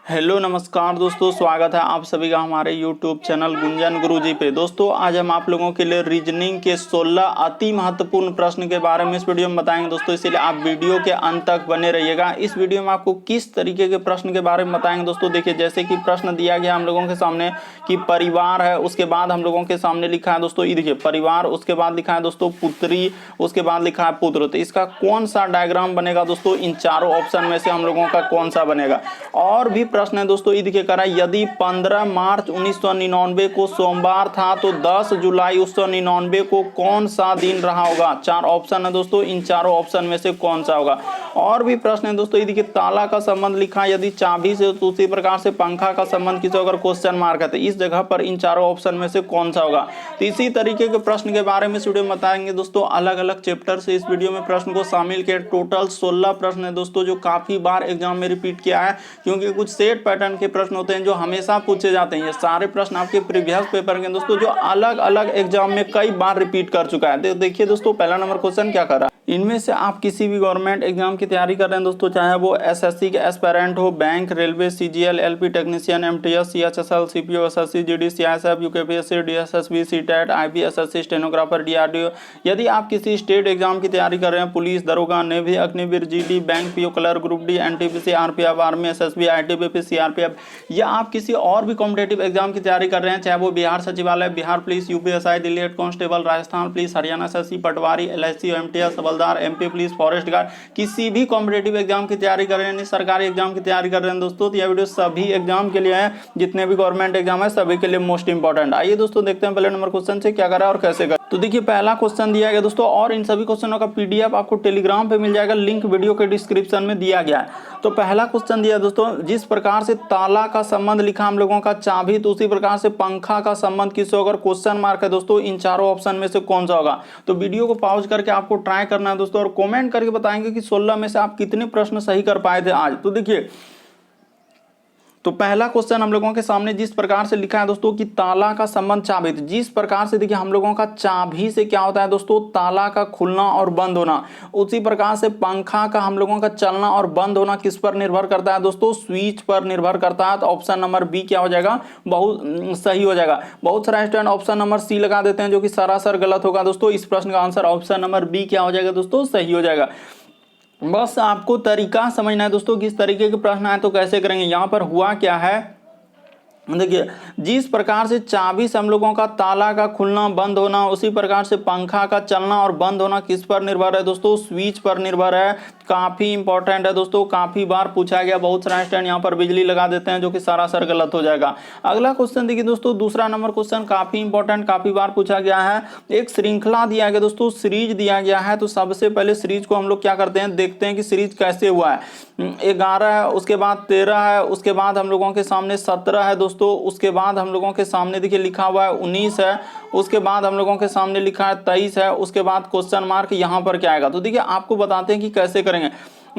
Hello नमस्कार दोस्तों, स्वागत है आप सभी का हमारे YouTube चैनल गुंजन गुरुजी पे। दोस्तों आज हम आप लोगों के लिए रीजनिंग के 16 अति महत्वपूर्ण प्रश्न के बारे में इस वीडियो में बताएंगे दोस्तों, इसलिए आप वीडियो के अंत तक बने रहिएगा। इस वीडियो में आपको किस तरीके के प्रश्न के बारे में बताएंगे दोस्तों। देखिए, जैसे कि प्रश्न दिया गया हम लोगों के सामने कि परिवार है, उसके बाद हम लोगों के सामने लिखा है दोस्तों, ये देखिए परिवार, उसके बाद लिखा है दोस्तों पुत्री, उसके बाद लिखा है पुत्र। तो इसका कौन सा डायग्राम बनेगा दोस्तों, इन चारों ऑप्शन में से हम लोगों का कौन सा बनेगा। और भी प्रश्न है दोस्तों, ये देखिए करा, यदि 15 मार्च 1999 को सोमवार था तो 10 जुलाई 1999 को कौन सा दिन रहा होगा। चार ऑप्शन है दोस्तों, इन चारों ऑप्शन में से कौन सा होगा। और भी प्रश्न है दोस्तों, ये देखिए ताला का संबंध लिखा, यदि चाबी से तो उसी प्रकार से पंखा का संबंध किसी अगर क्वेश्चन मार्क है तो इस जगह पर इन चारों ऑप्शन में से कौन सा होगा। तो इसी तरीके के प्रश्न के बारे में इस वीडियो में बताएंगे दोस्तों। अलग अलग चैप्टर से इस वीडियो में प्रश्न को शामिल किया। टोटल 16 प्रश्न है दोस्तों, जो काफी बार एग्जाम में रिपीट किया है, क्योंकि कुछ सेट पैटर्न के प्रश्न होते हैं जो हमेशा पूछे जाते हैं। ये सारे प्रश्न आपके प्रीवियस पेपर के दोस्तों, जो अलग अलग एग्जाम में कई बार रिपीट कर चुका है। देखिए दोस्तों, पहला नंबर क्वेश्चन क्या कर रहा है। इनमें से आप किसी भी गवर्नमेंट एग्जाम की तैयारी कर रहे हैं दोस्तों, चाहे वो एसएससी के एस्पायरेंट हो, bank, railway, CGL, LP technician, MTS, CHSL, CPO, SSC, GD, CISF, UKPSC, DSSB, CTET, IPSSC, stenographer, DRDO. यदि आप किसी स्टेट एग्जाम की तैयारी कर रहे हैं, पुलिस, दरोगा, navy, Agniveer, GD, bank PO, clerk, group D, NTPC, RPF, army, SSB, ITBP, CRPF, या आप किसी और भी कॉम्पिटेटिव एग्जाम की तैयारी कर रहे हैं, चाहे वो Bihar Sachivalaya, Bihar police, UPSI, Delhi head constable, Rajasthan police, Haryana SSC, patwari, LIC, MTS, havildar, MP police, forest guard, किसी भी कॉम्पिटेटिव एग्जाम की तैयारी कर रहे हैं, सरकारी एग्जाम की तैयारी कर रहे हैं दोस्तों, तो यह वीडियो सभी एग्जाम के लिए है, जितने भी गवर्नमेंट एग्जाम है सभी के लिए मोस्ट इंपॉर्टेंट। आइए दोस्तों देखते हैं पहले नंबर क्वेश्चन से क्या करा और कैसे करा। तो देखिए पहला क्वेश्चन दिया गया दोस्तों, और इन सभी क्वेश्चनों का पीडीएफ आपको टेलीग्राम पे मिल जाएगा, लिंक वीडियो के डिस्क्रिप्शन में दिया गया है। तो पहला क्वेश्चन दिया दोस्तों, जिस प्रकार से ताला का संबंध लिखा हम लोगों का चाबी, तो उसी प्रकार से पंखा का संबंध किससे होगा, क्वेश्चन मार्क है दोस्तों, इन चारों ऑप्शन में से कौन सा होगा। तो वीडियो को पॉज करके आपको ट्राई करना है दोस्तों, और कमेंट करके बताएंगे कि 16 में से आप कितने प्रश्न सही कर पाए थे आज। तो देखिए, तो पहला क्वेश्चन हम लोगों के सामने जिस प्रकार से लिखा है दोस्तों कि ताला का संबंध चाबी, तो जिस प्रकार से देखिए हम लोगों का चाबी से क्या होता है दोस्तों, ताला का खुलना और बंद होना, उसी प्रकार से पंखा का हम लोगों का चलना और बंद होना किस पर निर्भर करता है दोस्तों, स्विच पर निर्भर करता है। तो ऑप्शन नंबर बी क्या हो जाएगा, बहुत सही हो जाएगा। बहुत सारा स्टूडेंट ऑप्शन नंबर सी लगा देते हैं, जो कि सरासर गलत होगा दोस्तों। इस प्रश्न का आंसर ऑप्शन नंबर बी क्या हो जाएगा दोस्तों, सही हो जाएगा। बस आपको तरीका समझना है दोस्तों, किस तरीके के प्रश्न आए तो कैसे करेंगे। यहाँ पर हुआ क्या है, देखिए जिस प्रकार से चाबी से हम लोगों का ताला का खुलना बंद होना, उसी प्रकार से पंखा का चलना और बंद होना किस पर निर्भर है दोस्तों, स्विच पर निर्भर है। काफी इंपॉर्टेंट है दोस्तों, काफी बार पूछा गया। बहुत सारे स्टूडेंट यहाँ पर बिजली लगा देते हैं, जो कि सरासर गलत हो जाएगा। अगला क्वेश्चन देखिए दोस्तों, दूसरा नंबर क्वेश्चन काफी इंपॉर्टेंट, काफी बार पूछा गया है। एक श्रृंखला दिया गया दोस्तों, सीरीज दिया गया है। तो सबसे पहले सीरीज को हम लोग क्या करते हैं, देखते हैं कि सीरीज कैसे हुआ है। 11 है, उसके बाद 13 है, उसके बाद हम लोगों के सामने 17 है दोस्तों, उसके बाद हम लोगों के सामने देखिए लिखा हुआ है 19 है, उसके बाद हम लोगों के सामने लिखा है 23 है, उसके बाद क्वेश्चन मार्क यहाँ पर क्या आएगा। तो देखिए आपको बताते हैं कि कैसे करेंगे।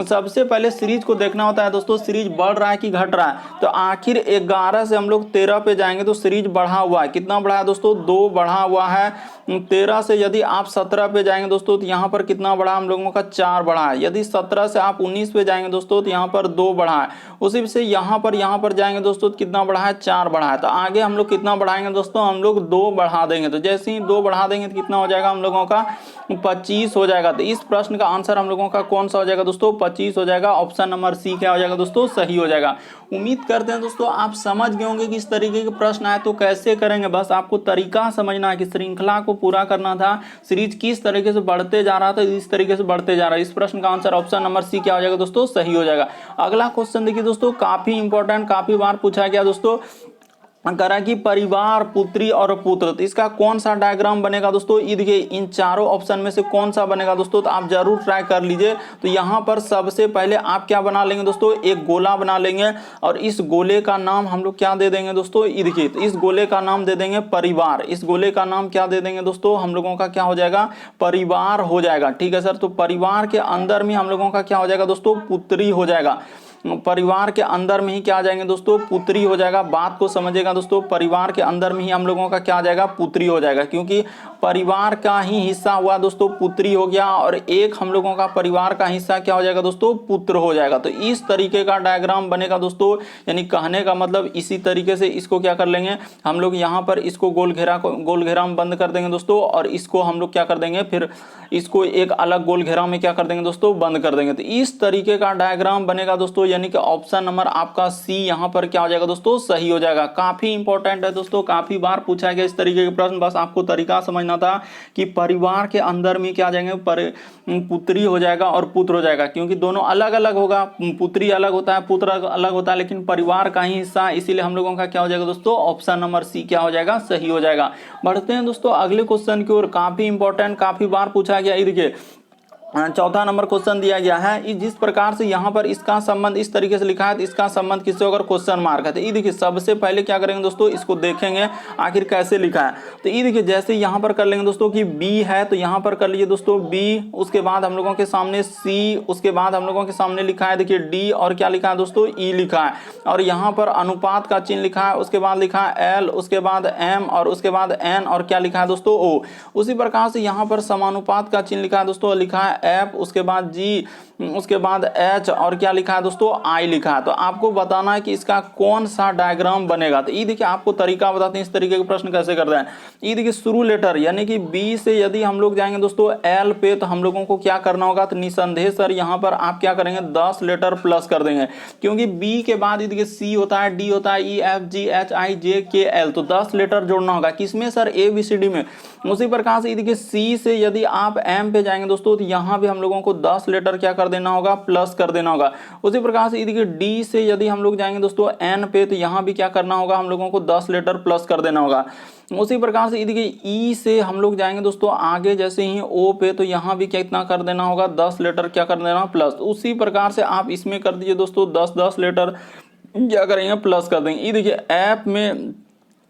सबसे पहले सीरीज को देखना होता है दोस्तों, सीरीज बढ़ रहा है कि घट रहा है। तो आखिर 11 से हम लोग 13 पे जाएंगे तो सीरीज बढ़ा हुआ है, कितना बढ़ा है दोस्तों, 2 बढ़ा हुआ है। 13 से यदि आप 17 पे जाएंगे दोस्तों, तो यहाँ पर कितना बढ़ा हम लोगों का, 4 बढ़ा है। यदि 17 से आप 19 पे जाएंगे दोस्तों, तो यहाँ पर 2 बढ़ा है। उसी से यहाँ पर जाएंगे दोस्तों, तो कितना बढ़ा है, 4 बढ़ा है। तो आगे हम लोग कितना बढ़ाएंगे दोस्तों, हम लोग 2 बढ़ा देंगे। तो जैसे ही 2 बढ़ा देंगे तो कितना हो जाएगा हम लोगों का, 25 हो जाएगा। तो इस प्रश्न का आंसर हम लोगों का कौन सा हो जाएगा दोस्तों, 25 हो जाएगा। ऑप्शन नंबर सी क्या हो जाएगा दोस्तों, सही हो जाएगा। उम्मीद करते हैं दोस्तों आप समझ गए होंगे कि इस तरीके के प्रश्न आए तो कैसे करेंगे। बस आपको तरीका समझना है कि श्रृंखला को पूरा करना था, सीरीज किस तरीके से बढ़ते जा रहा था, इस तरीके से बढ़ते जा रहा है। इस प्रश्न का आंसर ऑप्शन नंबर सी क्या हो जाएगा दोस्तों, सही हो जाएगा। अगला क्वेश्चन देखिए दोस्तों, काफी इंपॉर्टेंट, काफी बार पूछा गया दोस्तों, करा कि परिवार, पुत्री और पुत्र, तो इसका कौन सा डायग्राम बनेगा दोस्तों। ये देखिए इन चारों ऑप्शन में से कौन सा बनेगा दोस्तों, तो आप जरूर ट्राई कर लीजिए। तो यहाँ पर सबसे पहले आप क्या बना लेंगे दोस्तों, एक गोला बना लेंगे, और इस गोले का नाम हम लोग क्या दे देंगे दोस्तों, ये देखिए तो इस गोले का नाम दे देंगे परिवार। इस गोले का नाम क्या दे देंगे दोस्तों, हम लोगों का क्या हो जाएगा, परिवार हो जाएगा। ठीक है सर, तो परिवार के अंदर में हम लोगों का क्या हो जाएगा दोस्तों, पुत्री हो जाएगा। परिवार के अंदर में ही क्या आ जाएंगे दोस्तों, पुत्री हो जाएगा। बात को समझिएगा दोस्तों, परिवार के अंदर में ही हम लोगों का क्या आ जाएगा, पुत्री हो जाएगा, क्योंकि परिवार का ही हिस्सा हुआ दोस्तों पुत्री हो गया, और एक हम लोगों का परिवार का हिस्सा क्या हो जाएगा दोस्तों, पुत्र हो जाएगा। तो इस तरीके का डायग्राम बनेगा दोस्तों, यानी कहने का मतलब इसी तरीके से इसको क्या कर लेंगे हम लोग, यहाँ पर इसको गोल घेरा में बंद कर देंगे दोस्तों, और इसको हम लोग क्या कर देंगे, फिर इसको एक अलग गोल घेरा में क्या कर देंगे दोस्तों, बंद कर देंगे। तो इस तरीके का डायग्राम बनेगा दोस्तों, यानी कि ऑप्शन नंबर आपका सी यहाँ पर क्या हो जाएगा दोस्तों, सही हो जाएगा। काफी इंपॉर्टेंट है दोस्तों, काफी बार पूछा गया इस तरीके के प्रश्न, बस आपको तरीका समझना था कि परिवार के अंदर में क्या आ जाएंगे, पुत्री हो जाएगा और पुत्र हो जाएगा, क्योंकि दोनों अलग अलग होगा, पुत्री अलग होता है, पुत्र अलग होता है, लेकिन परिवार का ही हिस्सा, इसीलिए हम लोगों का क्या हो जाएगा दोस्तों, ऑप्शन नंबर सी क्या हो जाएगा, सही हो जाएगा। बढ़ते हैं दोस्तों अगले क्वेश्चन की ओर, काफी इंपॉर्टेंट, काफी बार पूछा गया। ये देखिए चौथा नंबर क्वेश्चन दिया गया है, जिस प्रकार से यहाँ पर इसका संबंध इस तरीके से लिखा है, तो इसका संबंध किससे होगा, क्वेश्चन मार्क है। तो ये देखिए सबसे पहले क्या करेंगे दोस्तों, इसको देखेंगे आखिर कैसे लिखा है। तो ये देखिए जैसे यहाँ पर कर लेंगे दोस्तों कि बी है, तो यहाँ पर कर लीजिए दोस्तों बी, उसके बाद हम लोगों के सामने सी, उसके बाद हम लोगों के सामने लिखा है देखिए डी, और क्या लिखा है दोस्तों, ई लिखा है, और यहाँ पर अनुपात का चिन्ह लिखा है, उसके बाद लिखा है एल, उसके बाद एम, और उसके बाद एन, और क्या लिखा है दोस्तों, ओ। उसी प्रकार से यहाँ पर समानुपात का चिन्ह लिखा है दोस्तों, लिखा है एफ, उसके बाद जी, उसके बाद एच, और क्या लिखा है दोस्तों, आई लिखा है। तो आपको बताना है कि इसका कौन सा डायग्राम बनेगा। तो ये देखिए आपको तरीका बताते हैं इस तरीके के प्रश्न कैसे करते हैं। ये देखिए शुरू लेटर यानी कि बी से यदि हम लोग जाएंगे दोस्तों एल पे, तो हम लोगों को क्या करना होगा, तो निसंदेह सर यहाँ पर आप क्या करेंगे, 10 लेटर प्लस कर देंगे, क्योंकि बी के बाद ये देखिए सी होता है, डी होता है, E F G H I जे के एल, तो 10 लेटर जोड़ना होगा किसमें sir, A B C D में। उसी प्रकार से देखिए सी से यदि आप एम पे जाएंगे दोस्तों, तो यहाँ भी हम लोगों को 10 लेटर क्या कर देना होगा, प्लस कर देना होगा। उसी प्रकार से देखिए डी से यदि हम लोग जाएंगे दोस्तों एन पे, तो यहाँ भी क्या करना होगा, हम लोगों को 10 लेटर प्लस कर देना होगा। उसी प्रकार से देखिए ई से हम लोग जाएंगे दोस्तों आगे जैसे ही ओ पे, तो यहाँ भी कितना कर देना होगा, 10 लेटर क्या कर देना प्लस। उसी प्रकार से आप इसमें कर दीजिए दोस्तों 10-10 लेटर क्या करेंगे, प्लस कर देंगे। ये देखिए ऐप में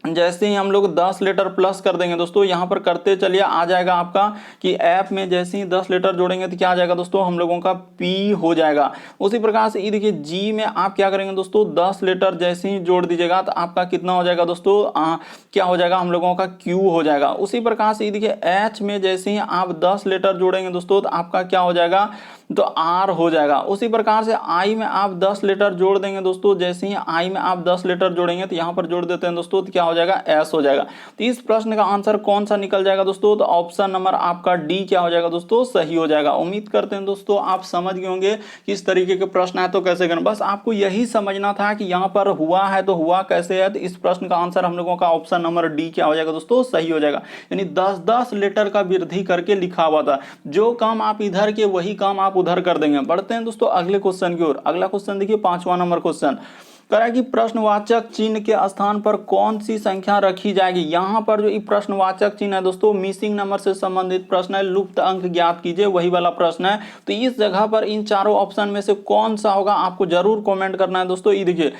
जैसे ही हम लोग 10 लेटर प्लस कर देंगे दोस्तों, यहाँ पर करते चलिए आ जाएगा आपका कि ऐप में जैसे ही 10 लेटर जोड़ेंगे तो क्या आ जाएगा दोस्तों, हम लोगों का पी हो जाएगा। उसी प्रकार से ये देखिए जी में आप क्या करेंगे दोस्तों, 10 लेटर जैसे ही जोड़ दीजिएगा तो आपका कितना हो जाएगा दोस्तों, क्या हो जाएगा, हम लोगों का क्यू हो जाएगा। उसी प्रकार से ये देखिए एच में जैसे ही आप 10 लेटर जोड़ेंगे दोस्तों, तो आपका क्या हो जाएगा, तो आर हो जाएगा। उसी प्रकार से आई में आप 10 लेटर जोड़ देंगे दोस्तों, जैसे ही आई में आप 10 लेटर जोड़ेंगे तो यहाँ पर जोड़ देते हैं दोस्तों, तो क्या हो जाएगा, एस हो जाएगा। तो इस प्रश्न का आंसर कौन सा निकल जाएगा दोस्तों, तो ऑप्शन नंबर आपका डी क्या हो जाएगा दोस्तों, सही हो जाएगा। उम्मीद करते हैं दोस्तों आप समझ गए होंगे कि इस तरीके के प्रश्न है तो कैसे करना। बस आपको यही समझना था कि यहाँ पर हुआ है तो हुआ कैसे है। तो इस प्रश्न का आंसर हम लोगों का ऑप्शन नंबर डी क्या हो जाएगा दोस्तों, सही हो जाएगा। यानी 10-10 लेटर का वृद्धि करके लिखा हुआ था, जो काम आप इधर के वही काम आप उधर कर देंगे। बढ़ते हैं दोस्तों अगले क्वेश्चन की ओर। अगला क्वेश्चन देखिए 5वां नंबर क्वेश्चन करा कि प्रश्नवाचक चिन्ह के स्थान पर कौन सी संख्या रखी जाएगी। यहाँ पर जो प्रश्नवाचक चिन्ह है दोस्तों मिसिंग नंबर से संबंधित प्रश्न है, लुप्त अंक ज्ञात कीजिए, वही वाला प्रश्न है। तो इस जगह पर इन चारों ऑप्शन में से कौन सा होगा, आपको जरूर कमेंट करना है दोस्तों। ये देखिए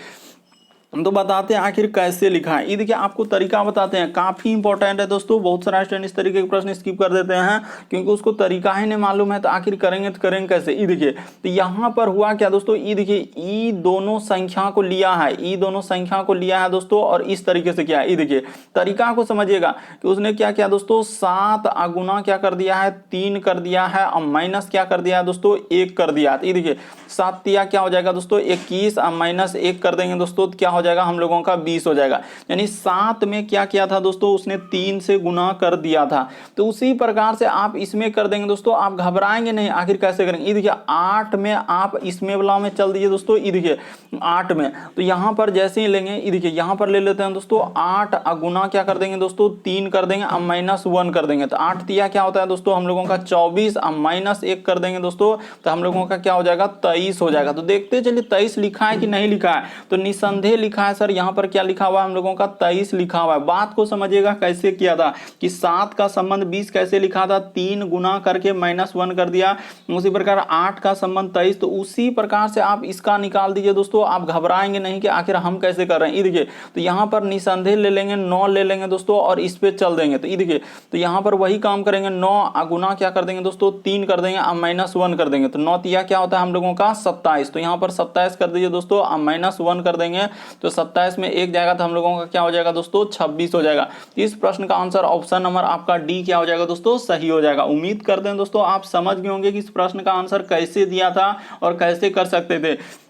तो बताते हैं आखिर कैसे लिखा है। ये देखिए आपको तरीका बताते हैं, काफी इंपॉर्टेंट है दोस्तों। बहुत सारा स्टूडेंट इस तरीके के प्रश्न स्किप कर देते हैं क्योंकि उसको तरीका ही नहीं मालूम है, तो आखिर करेंगे तो करेंगे कैसे। ये देखिए तो यहाँ पर हुआ क्या दोस्तों, ये देखिए ई दोनों संख्या को लिया है, ई दोनों संख्या को लिया है दोस्तों, और इस तरीके से क्या है, ये देखिए तरीका को समझिएगा कि उसने क्या किया दोस्तों, 7 गुना क्या कर दिया है, 3 कर दिया है, और माइनस क्या कर दिया है दोस्तों, 1 कर दिया। ये देखिए 7 तिया क्या हो जाएगा दोस्तों 21, और माइनस 1 कर देंगे दोस्तों, तो क्या हो जाएगा हम लोगों का 20 हो जाएगा। यानी 7 में क्या किया था दोस्तों, उसने 3 से गुना कर दिया था। तो उसी प्रकार से आप इसमें कर देंगे दोस्तों, आप घबराएंगे नहीं। आखिर कैसे करेंगे, ये देखिए 8 में आप इसमें वाला में चल दीजिए दोस्तों। ये देखिए 8 में तो यहाँ पर जैसे ही लेंगे, ये देखिए यहाँ पर ले लेते हैं दोस्तों 8 गुना क्या कर देंगे दोस्तों, 3 कर देंगे, अब -1 कर देंगे। तो 8 तिया क्या होता है दोस्तों हम लोगों का 24, अब -1 कर देंगे दोस्तों, तो हम लोगों का क्या हो जाएगा 23 हो जाएगा। तो देखते चलिए 23 लिखा है कि नहीं लिखा है, तो निसंदेह लिखा लिखा है सर, यहाँ पर क्या लिखा हुआ है हम लोगों का 23 लिखा हुआ है। बात को समझिएगा कैसे किया था कि 7 का संबंध 20 कैसे लिखा था, 3 गुना करके -1 कर दिया। उसी प्रकार 8 का संबंध 23, तो उसी प्रकार से आप इसका निकाल दीजिए दोस्तों। आप घबराएंगे नहीं कि आखिर हम कैसे कर रहे हैं। ये देखिए, तो यहाँ पर निसंदेह ले लेंगे, 9 ले लेंगे दोस्तों और इस पे चल देंगे। तो ये देखिए, तो यहाँ पर वही काम करेंगे, 9 गुना क्या कर देंगे दोस्तों, 3 कर देंगे, अब -1 कर देंगे। तो 9 तिया क्या होता है हम लोगों का 27। तो यहाँ पर 27 कर दीजिए दोस्तों, अब -1 कर देंगे, तो 27 में 1 जाएगा, तो हम लोगों का क्या हो जाएगा दोस्तों 26 हो जाएगा। इस प्रश्न का आंसर ऑप्शन नंबर आपका डी क्या हो जाएगा दोस्तों, सही हो जाएगा। उम्मीद करते हैं दोस्तों आप समझ गए होंगे कि इस प्रश्न का आंसर कैसे दिया था और कैसे कर सकते थे।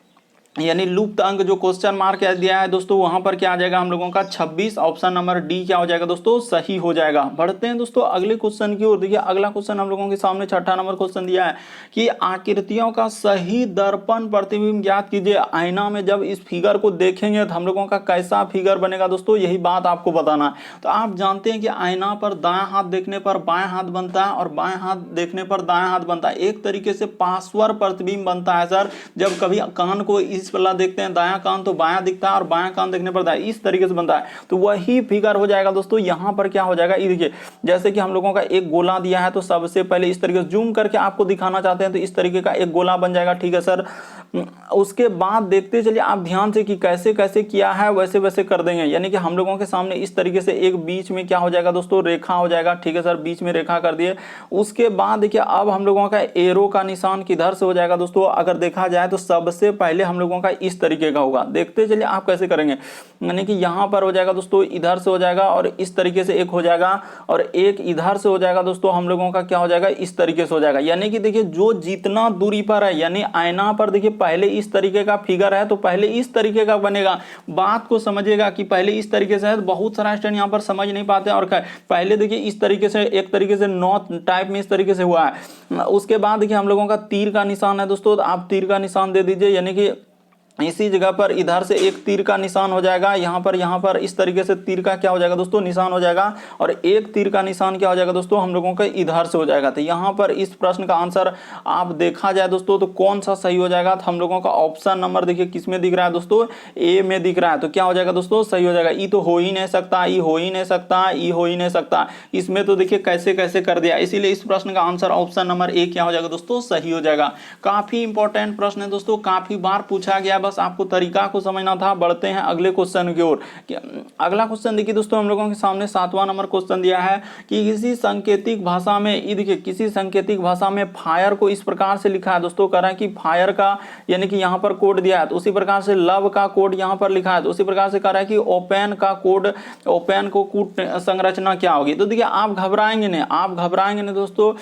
यानी लुप्त अंक जो क्वेश्चन मार्क दिया है दोस्तों, वहां पर क्या आ जाएगा हम लोगों का 26, ऑप्शन नंबर डी क्या हो जाएगा दोस्तों, सही हो जाएगा। बढ़ते हैं दोस्तों अगले क्वेश्चन की ओर। देखिए अगला क्वेश्चन हम लोगों के सामने 6ठा नंबर क्वेश्चन दिया है कि आकृतियों का सही दर्पण प्रतिबिंब ज्ञात कीजिए। आईना में जब इस फिगर को देखेंगे तो हम लोगों का कैसा फिगर बनेगा दोस्तों, यही बात आपको बताना है। तो आप जानते हैं कि आईना पर दायां हाथ देखने पर बाएं हाथ बनता है और बाएं हाथ देखने पर दायां हाथ बनता है। एक तरीके से पार्श्व प्रतिबिंब बनता है सर। जब कभी कान को इस वाला देखते हैं दायां कान तो बायां दिखता है और बायां कान देखने पर दायां, इस तरीके से बनता है। तो वही फिगर हो जाएगा दोस्तों। यहां पर क्या हो जाएगा, ये देखिए जैसे कि हम लोगों का एक गोला दिया है, तो सबसे पहले इस तरीके से जूम करके आपको दिखाना चाहते हैं तो इस तरीके का एक गोला बन जाएगा, ठीक है सर। उसके बाद देखते चलिए आप ध्यान से कि कैसे कैसे किया है, वैसे वैसे कर देंगे। यानी कि हम लोगों के सामने इस तरीके से एक बीच में क्या हो जाएगा दोस्तों, रेखा हो जाएगा, ठीक है सर। बीच में रेखा कर दिए। उसके बाद देखिए अब हम लोगों का एरो का निशान किधर से हो जाएगा दोस्तों, अगर देखा जाए तो सबसे पहले हम लोगों का इस तरीके का होगा। देखते चलिए आप कैसे करेंगे। यानी कि यहां पर हो जाएगा दोस्तों, इधर से हो जाएगा और इस तरीके से एक हो जाएगा और एक इधर से हो जाएगा दोस्तों, हम लोगों का क्या हो जाएगा, इस तरीके से हो जाएगा। यानी कि देखिए जो जितना दूरी पर है, यानी आईना पर देखिए पहले इस तरीके का फिगर है तो पहले इस तरीके का बनेगा। बात को समझिएगा कि पहले इस तरीके से है, तो बहुत सारा स्टूडेंट यहां पर समझ नहीं पाते और पहले देखिए इस तरीके से, एक तरीके से नॉट टाइप में इस तरीके से हुआ है। उसके बाद देखिए हम लोगों का तीर का निशान है दोस्तों, तो आप तीर का निशान दे दीजिए। यानी कि इसी जगह पर इधर से एक तीर का निशान हो जाएगा, यहाँ पर इस तरीके से तीर का क्या हो जाएगा दोस्तों, निशान हो जाएगा। और एक तीर का निशान क्या हो जाएगा दोस्तों, हम लोगों का इधर से हो जाएगा। तो यहाँ पर इस प्रश्न का आंसर आप देखा जाए दोस्तों तो कौन सा सही हो जाएगा, तो हम लोगों का ऑप्शन नंबर देखिए किस में दिख रहा है दोस्तों, ए में दिख रहा है। तो क्या हो जाएगा दोस्तों, सही हो जाएगा। ई तो हो ही नहीं सकता, ई हो ही नहीं सकता, ई हो ही नहीं सकता। इसमें तो देखिए कैसे कैसे कर दिया, इसीलिए इस प्रश्न का आंसर ऑप्शन नंबर ए क्या हो जाएगा दोस्तों, सही हो जाएगा। काफी इंपॉर्टेंट प्रश्न है दोस्तों, काफी बार पूछा गया, बस आपको तरीका को समझना था। बढ़ते हैं अगले क्वेश्चन की ओर। अगला क्वेश्चन देखिए दोस्तों, हम लोगों के सामने 7वां नंबर क्वेश्चन दिया है कि किसी सांकेतिक भाषा में, ये देखिए किसी सांकेतिक भाषा में फायर को इस प्रकार से लिखा है दोस्तों। कह रहा है कि फायर का यानी कि यहाँ पर कोड दिया है, तो उसी प्रकार से लव का कोड यहाँ पर लिखा है, तो उसी प्रकार से कह रहा है कि ओपन का कोड, ओपन को कूट संरचना क्या होगी। तो देखिए आप घबराएंगे नहीं दोस्तों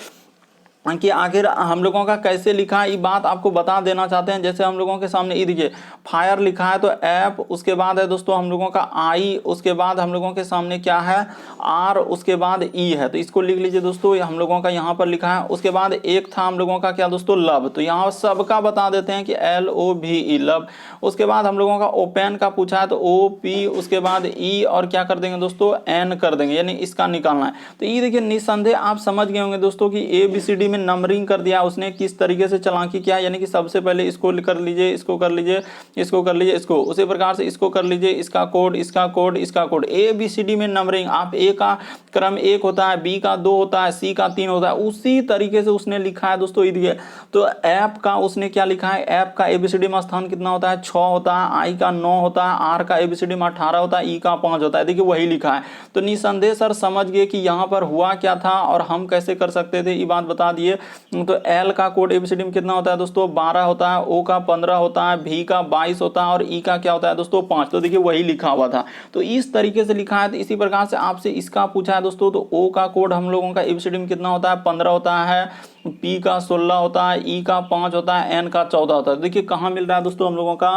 कि आखिर हम लोगों का कैसे लिखा है, ये बात आपको बता देना चाहते हैं। जैसे हम लोगों के सामने ये देखिए फायर लिखा है तो एफ, उसके बाद है दोस्तों हम लोगों का आई, उसके बाद हम लोगों के सामने क्या है आर, उसके बाद ई है। तो इसको लिख लीजिए दोस्तों, हम लोगों का यहाँ पर लिखा है। उसके बाद एक था हम लोगों का क्या दोस्तों, लव, तो यहाँ सबका बता देते हैं कि LOVE लव। उसके बाद हम लोगों का ओपन का पूछा है तो OP, उसके बाद ई और क्या कर देंगे दोस्तों, N कर देंगे, यानी इसका निकालना है। तो ये देखिए निस्संदेह आप समझ गए होंगे दोस्तों कि ABCD में नंबरिंग कर दिया उसने, किस तरीके से चालाकी किया। यानी कि सबसे पहले इसको कर लीजिए, इसको कर लीजिए, इसको कर लीजिए, इसको उसी प्रकार से इसको कर लीजिए, इसका कोड, इसका कोड, इसका कोड। ABCD में नंबरिंग आप ए का क्रम 1 होता है, बी का 2 होता है, सी का 3 होता है, उसी तरीके से उसने लिखा है दोस्तों। ये तो ऐप का उसने क्या लिखा है, ऐप का ABCD में स्थान कितना होता है, 6 होता है, आई का 9 होता है, आर का ABCD में 18 होता है, ई का 5 होता है। देखिए वही लिखा है। तो निसंदेह सर समझ गए कि यहाँ पर हुआ क्या था और हम कैसे कर सकते थे, ये बात बता दिए। तो एल का कोड ABCD में कितना होता है दोस्तों, 12 होता है, ओ का 15 होता है, भी का 22 होता है और ई का क्या होता है दोस्तों, 5। तो देखिए वही लिखा हुआ था, तो इस तरीके से लिखा है। तो इसी प्रकार से आपसे इसका पूछा है दोस्तों, तो ओ का कोड हम लोगों का ABCD में कितना होता है, 15 होता है, पी का 16 होता है, ई का 5 होता है, एन का 14 होता है। देखिए कहाँ मिल रहा है दोस्तों हम लोगों का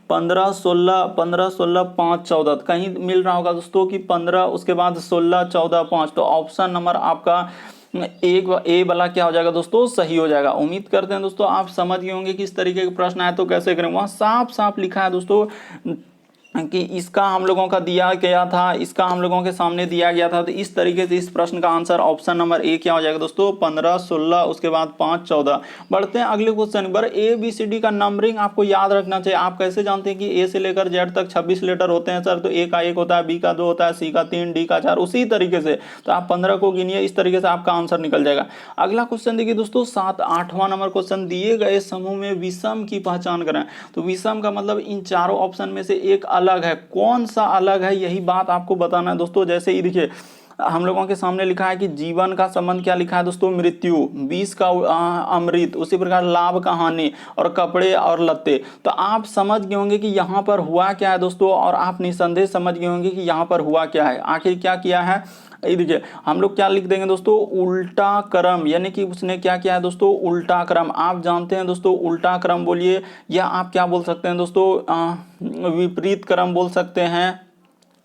15 16 5 14, कहीं मिल रहा होगा दोस्तों कि 15 उसके बाद 16 14 5। तो ऑप्शन नंबर आपका एक ए वाला क्या हो जाएगा दोस्तों, सही हो जाएगा। उम्मीद करते हैं दोस्तों आप समझ गए होंगे कि इस तरीके के प्रश्न आए तो कैसे करें। वहाँ साफ साफ लिखा है दोस्तों कि इसका हम लोगों का दिया गया था, इसका हम लोगों के सामने दिया गया था। तो इस तरीके से इस प्रश्न का आंसर ऑप्शन नंबर ए क्या हो जाएगा दोस्तों, 15, 16, उसके बाद 5, 14। बढ़ते हैं अगले क्वेश्चन पर। ABCD का नंबरिंग आपको याद रखना चाहिए। आप कैसे जानते हैं कि ए से लेकर जेड तक 26 लेटर होते हैं सर? तो ए का 1 होता है, बी का 2 होता है, सी का 3, डी का 4, उसी तरीके से तो आप 15 को गिनिए, इस तरीके से आपका आंसर निकल जाएगा। अगला क्वेश्चन देखिए दोस्तों, 7, 8वां नंबर क्वेश्चन, दिए गए समूह में विषम की पहचान करें। तो विषम का मतलब इन चारों ऑप्शन में से एक अलग है, कौन सा अलग है यही बात आपको बताना है दोस्तों। जैसे ही देखिए हम लोगों के सामने लिखा है कि जीवन का संबंध क्या लिखा है दोस्तों, मृत्यु, विष का अमृत, उसी प्रकार लाभ का हानि, और कपड़े और लत्ते। तो आप समझ गए होंगे कि यहाँ पर हुआ क्या है दोस्तों, और आप निसंदेह समझ गए होंगे कि यहाँ पर हुआ क्या है। आखिर क्या किया है, ये देखिए हम लोग क्या लिख देंगे दोस्तों, उल्टा क्रम, यानी कि उसने क्या किया है दोस्तों, उल्टा क्रम। आप जानते हैं दोस्तों उल्टा क्रम बोलिए, या आप क्या बोल सकते हैं दोस्तों, विपरीत क्रम बोल सकते हैं,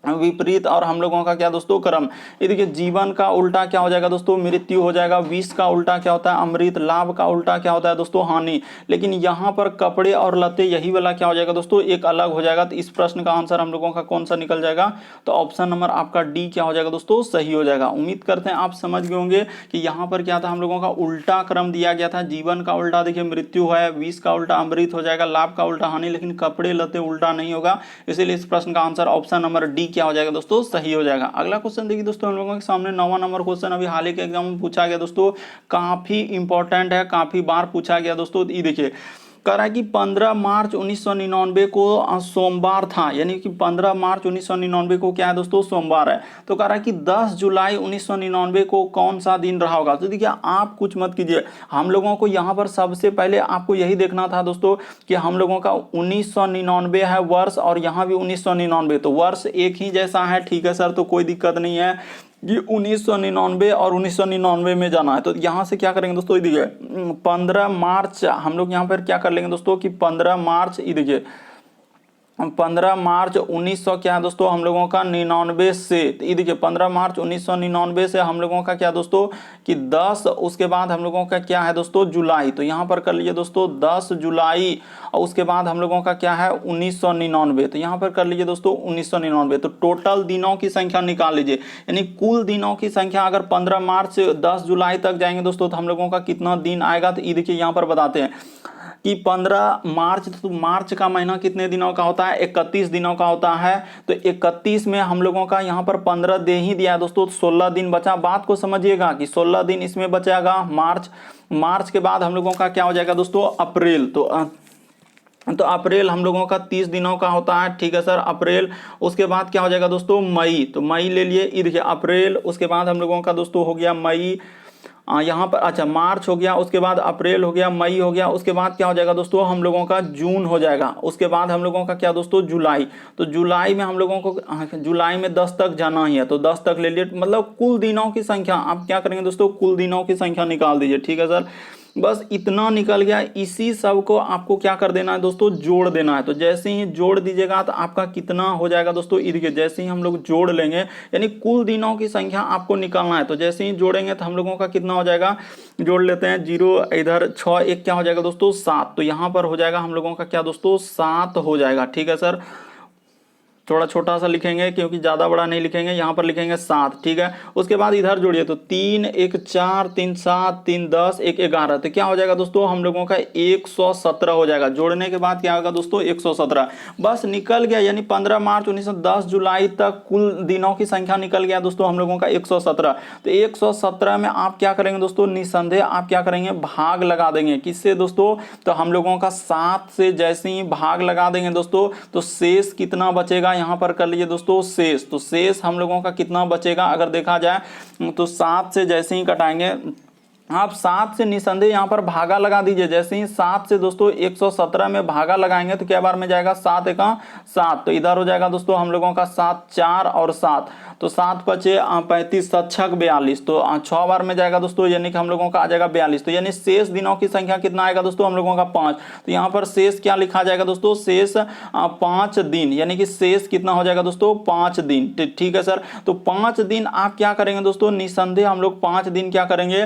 विपरीत और हम लोगों का क्या दोस्तों, क्रम। ये देखिए जीवन का उल्टा क्या हो जाएगा दोस्तों, मृत्यु हो जाएगा। विष का उल्टा क्या होता है, अमृत। लाभ का उल्टा क्या होता है दोस्तों, हानि। लेकिन यहाँ पर कपड़े और लत्ते, यही वाला क्या हो जाएगा दोस्तों, एक अलग हो जाएगा। तो इस प्रश्न का आंसर हम लोगों का कौन सा निकल जाएगा, तो ऑप्शन नंबर आपका डी क्या हो जाएगा दोस्तों, सही हो जाएगा। उम्मीद करते हैं आप समझ गए होंगे कि यहाँ पर क्या था, हम लोगों का उल्टा क्रम दिया गया था। जीवन का उल्टा देखिए मृत्यु है, विष का उल्टा अमृत हो जाएगा, लाभ का उल्टा हानि, लेकिन कपड़े लत्ते उल्टा नहीं होगा। इसीलिए इस प्रश्न का आंसर ऑप्शन नंबर डी क्या हो जाएगा दोस्तों, सही हो जाएगा। अगला क्वेश्चन देखिए दोस्तों, हम लोगों के सामने 9वां नंबर क्वेश्चन अभी हाल ही के एग्जाम में पूछा गया दोस्तों, काफी इंपॉर्टेंट है, काफी बार पूछा गया दोस्तों। ये देखिए कह रहा है कि 15 मार्च 1999 को सोमवार था, यानी कि 15 मार्च 1999 को क्या है दोस्तों, सोमवार है। तो कह रहा है कि 10 जुलाई 1999 को कौन सा दिन रहा होगा। तो देखिए आप कुछ मत कीजिए, हम लोगों को यहाँ पर सबसे पहले आपको यही देखना था दोस्तों कि हम लोगों का 1999 है वर्ष, और यहाँ भी 1999, तो वर्ष एक ही जैसा है। ठीक है सर, तो कोई दिक्कत नहीं है कि 1999 और 1999 में जाना है। तो यहाँ से क्या करेंगे दोस्तों, देखिए 15 मार्च हम लोग यहाँ पर क्या कर लेंगे दोस्तों कि 15 मार्च, ये देखिए 15 मार्च 1900 क्या है दोस्तों, हम लोगों का 99 से, ये देखिए 15 मार्च 1999 से हम लोगों का क्या दोस्तों कि 10, उसके बाद हम लोगों का क्या है दोस्तों, जुलाई। तो यहाँ पर कर लीजिए दोस्तों 10 जुलाई, और उसके बाद हम लोगों का क्या है 1999। तो यहाँ पर कर लीजिए दोस्तों 1999। तो टोटल दिनों की संख्या निकाल लीजिए, यानी कुल दिनों की संख्या अगर 15 मार्च से 10 जुलाई तक जाएंगे दोस्तों, तो हम लोगों का कितना दिन आएगा। तो ये देखिए यहाँ पर बताते हैं कि 15 मार्च, तो मार्च का महीना कितने दिनों का होता है, 31 दिनों का होता है। तो 31 में हम लोगों का यहाँ पर 15 दे ही दिया है दोस्तों, 16 दिन बचा। बात को समझिएगा कि 16 दिन इसमें बचेगा। मार्च के बाद हम लोगों का क्या हो जाएगा दोस्तों, अप्रैल। तो अप्रैल हम लोगों का 30 दिनों का होता है। ठीक है सर, अप्रैल। उसके बाद क्या हो जाएगा दोस्तों, मई। तो मई ले लिए, ये देखिए अप्रैल, उसके बाद हम लोगों का दोस्तों हो गया मई, यहाँ पर अच्छा मार्च हो गया, उसके बाद अप्रैल हो गया, मई हो गया, उसके बाद क्या हो जाएगा दोस्तों, हम लोगों का जून हो जाएगा। उसके बाद हम लोगों का क्या दोस्तों, जुलाई। तो जुलाई में हम लोगों को जुलाई में 10 तक जाना ही है, तो 10 तक ले लिए। मतलब कुल दिनों की संख्या आप क्या करेंगे दोस्तों, कुल दिनों की संख्या निकाल दीजिए। ठीक है सर, बस इतना निकल गया। इसी सब को आपको क्या कर देना है दोस्तों, जोड़ देना है। तो जैसे ही जोड़ दीजिएगा तो आपका कितना हो जाएगा दोस्तों, देखिए जैसे ही हम लोग जोड़ लेंगे, यानी कुल दिनों की संख्या आपको निकालना है। तो जैसे ही जोड़ेंगे तो हम लोगों का कितना हो जाएगा, जोड़ लेते हैं 0, इधर 6, 1 क्या हो जाएगा दोस्तों, 7। तो यहाँ पर हो जाएगा हम लोगों का क्या दोस्तों, 7 हो जाएगा। ठीक है सर, थोड़ा छोटा सा लिखेंगे क्योंकि ज़्यादा बड़ा नहीं लिखेंगे, यहाँ पर लिखेंगे 7। ठीक है, उसके बाद इधर जोड़िए, तो 3, 1, 4, 3, 7, 3, 10, 1, 11। तो क्या हो जाएगा दोस्तों, हम लोगों का 117 हो जाएगा। जोड़ने के बाद क्या होगा दोस्तों, 117। बस निकल गया, यानी 15 मार्च 1910 जुलाई तक कुल दिनों की संख्या निकल गया दोस्तों हम लोगों का 117। तो 117 में आप क्या करेंगे दोस्तों, निसंदेह आप क्या करेंगे, भाग लगा देंगे। किससे दोस्तों, तो हम लोगों का 7 से जैसे ही भाग लगा देंगे दोस्तों, तो शेष कितना बचेगा, यहाँ पर कर लीजिए दोस्तों शेष। तो शेष हम लोगों का कितना बचेगा, अगर देखा जाए तो 7 से जैसे ही कटाएंगे आप, 7 से निसंदेह यहाँ पर भागा लगा दीजिए। जैसे ही 7 से दोस्तों 117 में भागा लगाएंगे तो क्या बार में जाएगा, 7 एका 7। तो इधर हो जाएगा दोस्तों हम लोगों का 7, 4 और 7। तो 7 पचे 35, 7 छक 42, तो 6 बार में जाएगा दोस्तों, यानी कि हम लोगों का आ जाएगा 42। तो यानी शेष दिनों की संख्या कितना आएगा दोस्तों हम लोगों का 5। तो यहाँ पर शेष क्या लिखा जाएगा दोस्तों, शेष 5 दिन, यानी कि शेष कितना हो जाएगा दोस्तों 5 दिन। ठीक है सर, तो 5 दिन आप क्या करेंगे दोस्तों, निसंदेह हम लोग 5 दिन क्या करेंगे,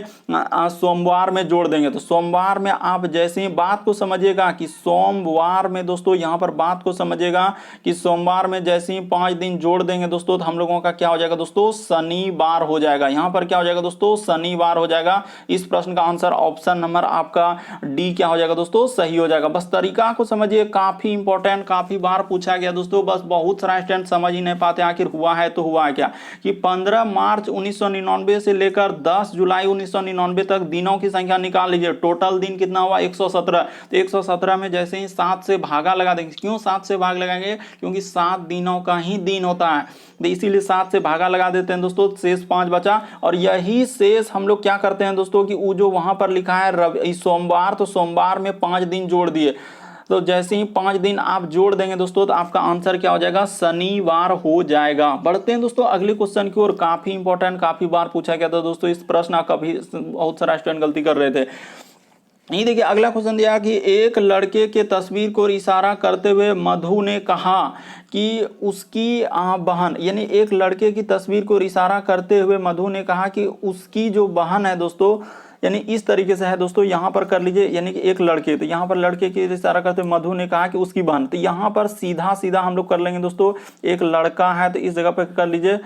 सोमवार में जोड़ देंगे। तो सोमवार में आप जैसे ही बात को समझिएगा कि सोमवार में दोस्तों, यहाँ पर बात को समझिएगा कि सोमवार में जैसे ही 5 दिन जोड़ देंगे दोस्तों, तो हम लोगों का क्या हो जाएगा दोस्तों, शनिवार हो जाएगा। यहाँ पर क्या हो जाएगा दोस्तों, शनिवार हो जाएगा। इस प्रश्न का आंसर ऑप्शन नंबर आपका डी क्या हो जाएगा दोस्तों, सही हो जाएगा। बस तरीका को समझिए, काफी इंपॉर्टेंट, काफी बार पूछा गया दोस्तों। बस बहुत सारा स्टूडेंट समझ ही नहीं पाते आखिर हुआ है तो हुआ है क्या, कि 15 मार्च 1999 से लेकर 10 जुलाई 1999 तक दिनों की संख्या निकाल लीजिए। टोटल दिन कितना हुआ, 117। तो 117 में जैसे ही 7 से भागा लगा देंगे। क्यों 7 से भाग लगाएंगे, क्योंकि 7 दिनों का ही दिन होता है, तो इसीलिए 7 से भागा लगा देते हैं दोस्तों, शेष 5 बचा। और यही शेष हम लोग क्या करते हैं दोस्तों, कि वो जो वहां पर लिखा है सोमवार, तो सोमवार में 5 दिन जोड़ दिए। तो जैसे ही 5 दिन आप जोड़ देंगे दोस्तों, तो आपका आंसर क्या हो जाएगा, शनिवार हो जाएगा। बढ़ते हैं दोस्तों अगले क्वेश्चन की ओर। काफी इंपॉर्टेंट, काफी बार पूछा गया था दोस्तों इस प्रश्न, कभी बहुत सारा स्टूडेंट गलती कर रहे थे। ये देखिए अगला क्वेश्चन दिया कि एक लड़के के तस्वीर को इशारा करते हुए मधु ने कहा कि उसकी बहन, यानी एक लड़के की तस्वीर को इशारा करते हुए मधु ने कहा कि उसकी जो बहन है दोस्तों, यानी इस तरीके से है दोस्तों, यहाँ पर कर लीजिए, यानी कि एक लड़के, तो यहाँ पर लड़के की इशारा करते हुए मधु ने कहा कि उसकी बहन। तो यहाँ पर सीधा सीधा हम लोग कर लेंगे दोस्तों, एक लड़का है तो इस जगह पर कर लीजिए,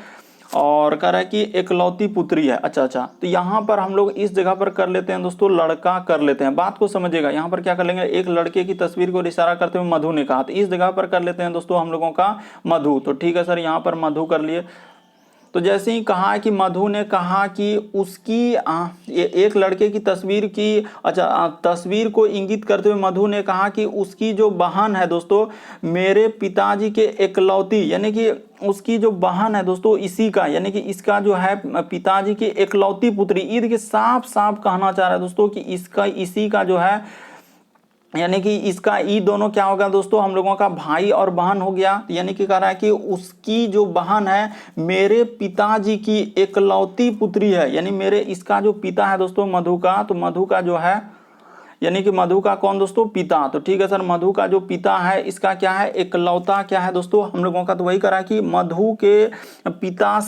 और कह रहा है कि एकलौती पुत्री है। अच्छा, तो यहाँ पर हम लोग इस जगह पर कर लेते हैं दोस्तों, लड़का कर लेते हैं। बात को समझिएगा, यहाँ पर क्या कर लेंगे, एक लड़के की तस्वीर को इशारा करते हुए मधु ने कहा, तो इस जगह पर कर लेते हैं दोस्तों हम लोगों का मधु। तो ठीक है सर, यहाँ पर मधु कर लिए। तो जैसे ही कहा कि मधु ने कहा कि उसकी एक लड़के की तस्वीर की, अच्छा, तस्वीर को इंगित करते हुए मधु ने कहा कि उसकी जो बहन है दोस्तों, मेरे पिताजी के एकलौती, यानी कि उसकी जो बहन है दोस्तों, इसी का, यानी कि इसका जो है पिताजी की एकलौती पुत्री, ईद के साफ साफ कहना चाह रहा है दोस्तों कि इसका, इसी का जो है, यानी कि इसका ई दोनों क्या होगा दोस्तों, हम लोगों का भाई और बहन हो गया। यानी कि कह रहा है कि उसकी जो बहन है मेरे पिताजी की एकलौती पुत्री है, यानी मेरे, इसका जो पिता है दोस्तों मधु का, तो मधु का जो है, यानी कि मधु का कौन दोस्तों, पिता। तो ठीक है सर, मधु का जो पिता है इसका क्या है, एकलौता क्या है दोस्तों हम लोगों का, तो वही करा कि मधु के पिता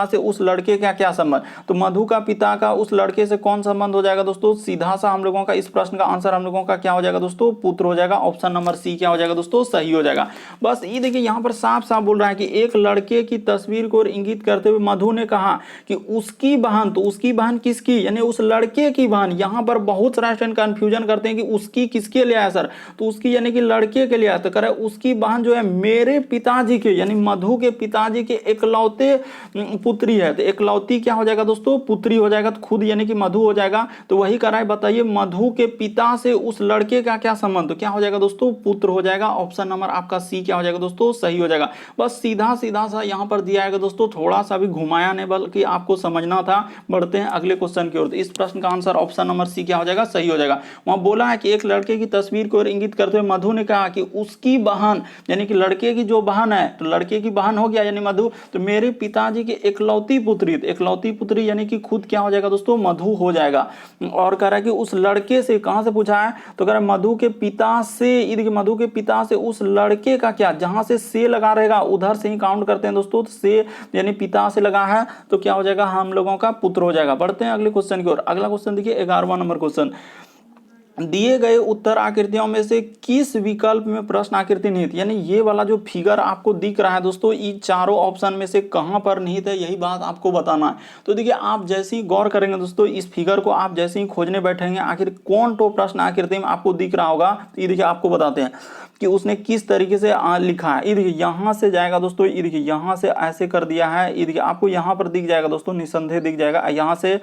से उस लड़के का क्या संबंध, तो मधु का पिता का उस लड़के से कौन संबंध हो जाएगा दोस्तों, सीधा सा हम लोगों का इस प्रश्न का आंसर हम लोगों का क्या हो जाएगा दोस्तों, पुत्र हो जाएगा। ऑप्शन नंबर सी क्या हो जाएगा दोस्तों, सही हो जाएगा। बस ये देखिए यहाँ पर साफ साफ बोल रहा है कि एक लड़के की तस्वीर को इंगित करते हुए मधु ने कहा कि उसकी बहन, तो उसकी बहन किसकी, यानी उस लड़के की बहन। यहाँ पर बहुत सारा कंफ्यूजन करते हैं कि उसकी किसके लिए आया सर, तो उसकी यानी कि लड़के के लिए आया, तो कह रहा है उसकी बहन जो है मेरे पिताजी के, यानी मधु के पिताजी के एकलौते पुत्री है। तो एकलौती क्या हो जाएगा दोस्तों, पुत्री हो जाएगा, तो खुद यानी कि मधु हो जाएगा। तो वही कह रहा है, बताइए मधु के पिता से उस लड़के का क्या संबंध, तो क्या हो जाएगा दोस्तों, पुत्र हो जाएगा। ऑप्शन नंबर आपका सी क्या हो जाएगा दोस्तों, सही हो जाएगा। बस सीधा सीधा सा यहाँ पर दिया है दोस्तों, थोड़ा सा भी घुमाया नहीं, बल्कि आपको समझना था। बढ़ते हैं अगले क्वेश्चन की ओर। तो इस प्रश्न का आंसर ऑप्शन नंबर सी क्या हो जाएगा, सही हो जाएगा। वहां बोला है कि एक लड़के की तस्वीर को इंगित करते हुए मधु ने कहा कि उसकी बहन, यानी कि लड़के की जो बहन है, तो लड़के की बहन हो गया यानी मधु, तो मेरे पिताजी की एकलौती पुत्री, तो एकलौती पुत्री यानी कि खुद क्या हो जाएगा दोस्तों, मधु हो जाएगा। और कह रहा है कि उस लड़के से, कहां से पूछा है, तो कह रहा है मधु के पिता से, मधु के पिता से उस लड़के का क्या, जहां से लगा रहेगा उधर से ही काउंट करते हैं दोस्तों, तो से यानी पिता से लगा है, तो क्या हो जाएगा, हम लोगों का पुत्र हो जाएगा। बढ़ते हैं अगले क्वेश्चन की ओर। अगला क्वेश्चन देखिए 11वां नंबर क्वेश्चन, दिए गए उत्तर आकृतियों में से किस विकल्प में प्रश्न आकृति निहित, यानी ये वाला जो फिगर आपको दिख रहा है दोस्तों, इन चारों ऑप्शन में से कहां पर निहित है, यही बात आपको बताना है। तो देखिए आप जैसे ही गौर करेंगे दोस्तों, इस फिगर को आप जैसे ही खोजने बैठेंगे, आखिर कौन तो प्रश्न आकृति में आपको दिख रहा होगा, तो ये देखिए आपको बताते हैं कि उसने किस तरीके से लिखा है। ये देखिए यहाँ से जाएगा दोस्तों, ये देखिए यहाँ से ऐसे कर दिया है, ये देखिए आपको यहाँ पर दिख जाएगा दोस्तों, निसंदेह दिख जाएगा। यहाँ से